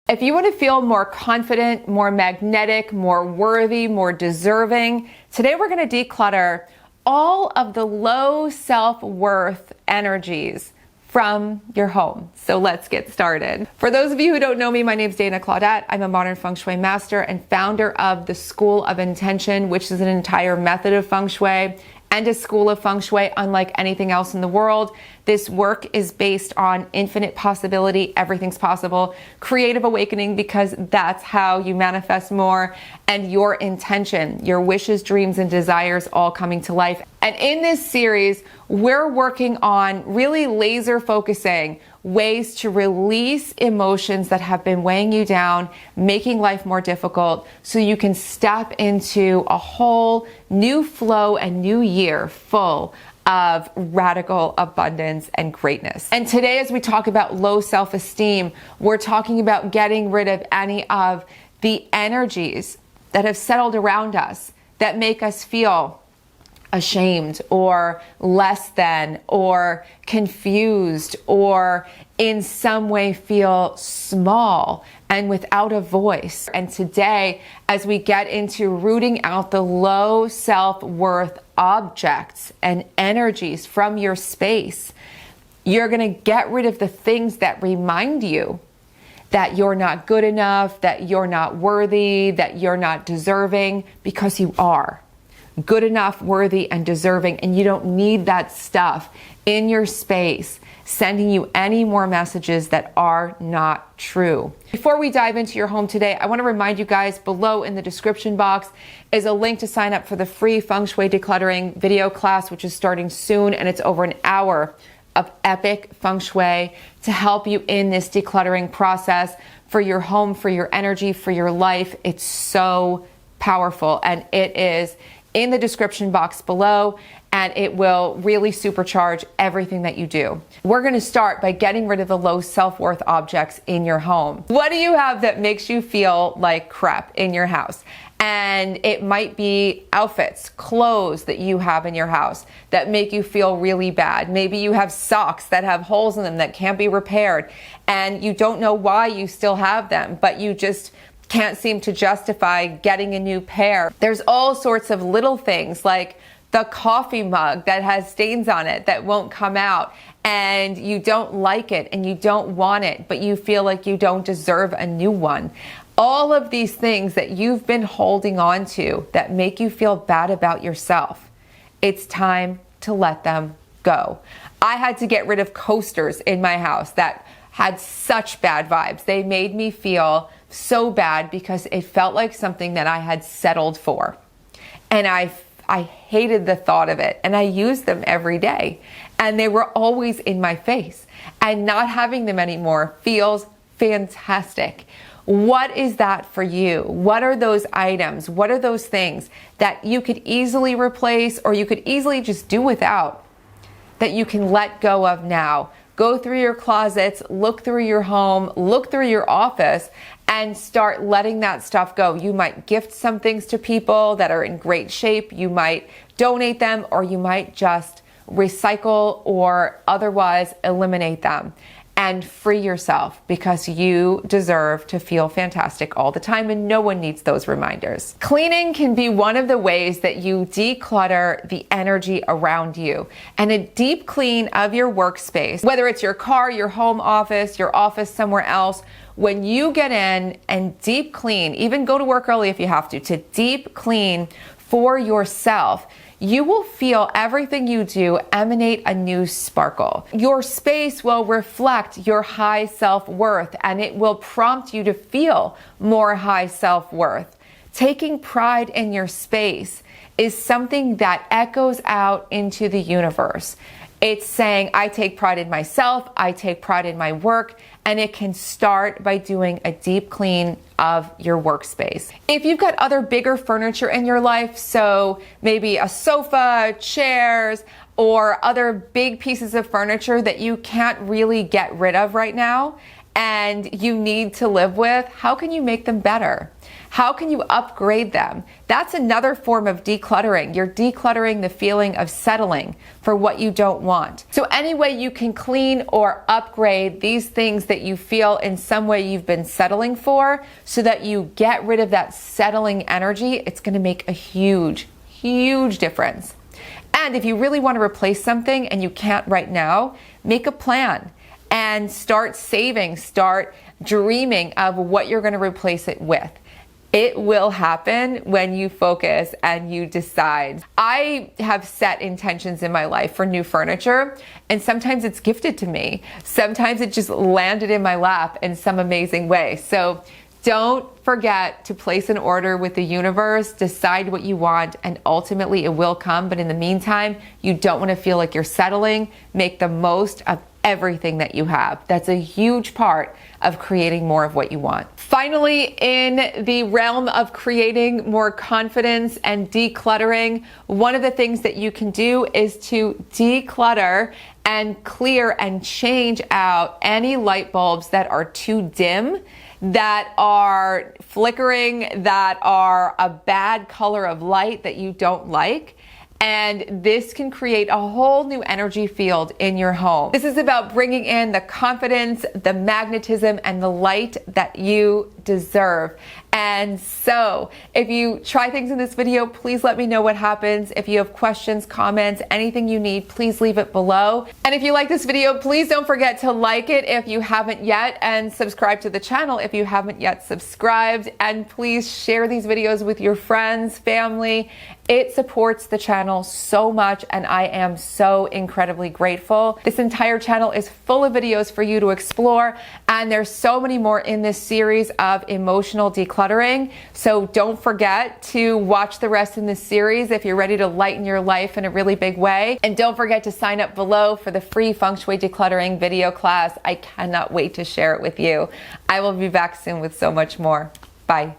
If you want to feel more confident, more magnetic, more worthy, more deserving, today we're going to declutter all of the low self-worth energies from your home. So let's get started. For those of you who don't know me, my name is Claudat. I'm a modern Feng Shui master and founder of the School of Intention, which is an entire method of Feng Shui and a school of Feng Shui unlike anything else in the world. This work is based on infinite possibility. Everything's possible. Creative awakening, because that's how you manifest more, and your intention, your wishes, dreams, and desires all coming to life. And in this series, we're working on really laser focusing ways to release emotions that have been weighing you down, making life more difficult, so you can step into a whole new flow and new year full of radical abundance and greatness. And today, as we talk about low self-esteem, we're talking about getting rid of any of the energies that have settled around us that make us feel ashamed or less than or confused or in some way feel small and without a voice. And today, as we get into rooting out the low self-worth objects and energies from your space, you're going to get rid of the things that remind you that you're not good enough, that you're not worthy, that you're not deserving, because you are good enough, worthy, and deserving, and you don't need that stuff in your space sending you any more messages that are not true. Before we dive into your home today, I want to remind you guys, below in the description box is a link to sign up for the free Feng Shui decluttering video class, which is starting soon, and it's over an hour of epic Feng Shui to help you in this decluttering process for your home, for your energy, for your life. It's so powerful, and it is in the description box below, and it will really supercharge everything that you do. We're going to start by getting rid of the low self-worth objects in your home. What do you have that makes you feel like crap in your house? And it might be outfits, clothes that you have in your house that make you feel really bad. Maybe you have socks that have holes in them that can't be repaired, and you don't know why you still have them, but you just can't seem to justify getting a new pair. There's all sorts of little things, like the coffee mug that has stains on it that won't come out, and you don't like it and you don't want it, but you feel like you don't deserve a new one. All of these things that you've been holding on to that make you feel bad about yourself, it's time to let them go. I had to get rid of coasters in my house that had such bad vibes. They made me feel so bad because it felt like something that I had settled for. And I hated the thought of it. And I used them every day. And they were always in my face. And not having them anymore feels fantastic. What is that for you? What are those items? What are those things that you could easily replace, or you could easily just do without, that you can let go of now? Go through your closets, look through your home, look through your office, and start letting that stuff go. You might gift some things to people that are in great shape. You might donate them, or you might just recycle or otherwise eliminate them and free yourself, because you deserve to feel fantastic all the time, and no one needs those reminders. Cleaning can be one of the ways that you declutter the energy around you. And a deep clean of your workspace, whether it's your car, your home office, your office somewhere else, when you get in and deep clean, even go to work early if you have to deep clean for yourself, you will feel everything you do emanate a new sparkle. Your space will reflect your high self-worth, and it will prompt you to feel more high self-worth. Taking pride in your space is something that echoes out into the universe. It's saying, I take pride in myself, I take pride in my work, and it can start by doing a deep clean of your workspace. If you've got other bigger furniture in your life, so maybe a sofa, chairs, or other big pieces of furniture that you can't really get rid of right now, and you need to live with, how can you make them better? How can you upgrade them? That's another form of decluttering. You're decluttering the feeling of settling for what you don't want. So any way you can clean or upgrade these things that you feel in some way you've been settling for, so that you get rid of that settling energy, it's going to make a huge, huge difference. And if you really want to replace something and you can't right now, make a plan and start saving, start dreaming of what you're going to replace it with. It will happen when you focus and you decide. I have set intentions in my life for new furniture, and sometimes it's gifted to me. Sometimes it just landed in my lap in some amazing way. So don't forget to place an order with the universe, decide what you want, and ultimately it will come. But in the meantime, you don't want to feel like you're settling. Make the most of everything that you have. That's a huge part of creating more of what you want. Finally, in the realm of creating more confidence and decluttering, one of the things that you can do is to declutter and clear and change out any light bulbs that are too dim, that are flickering, that are a bad color of light that you don't like. And this can create a whole new energy field in your home. This is about bringing in the confidence, the magnetism, and the light that you deserve. And so if you try things in this video, please let me know what happens. If you have questions, comments, anything you need, please leave it below. And if you like this video, please don't forget to like it if you haven't yet, and subscribe to the channel if you haven't yet subscribed. And please share these videos with your friends, family. It supports the channel so much, and I am so incredibly grateful. This entire channel is full of videos for you to explore, and there's so many more in this series of emotional decluttering. So don't forget to watch the rest in this series if you're ready to lighten your life in a really big way. And don't forget to sign up below for the free Feng Shui decluttering video class. I cannot wait to share it with you. I will be back soon with so much more. Bye.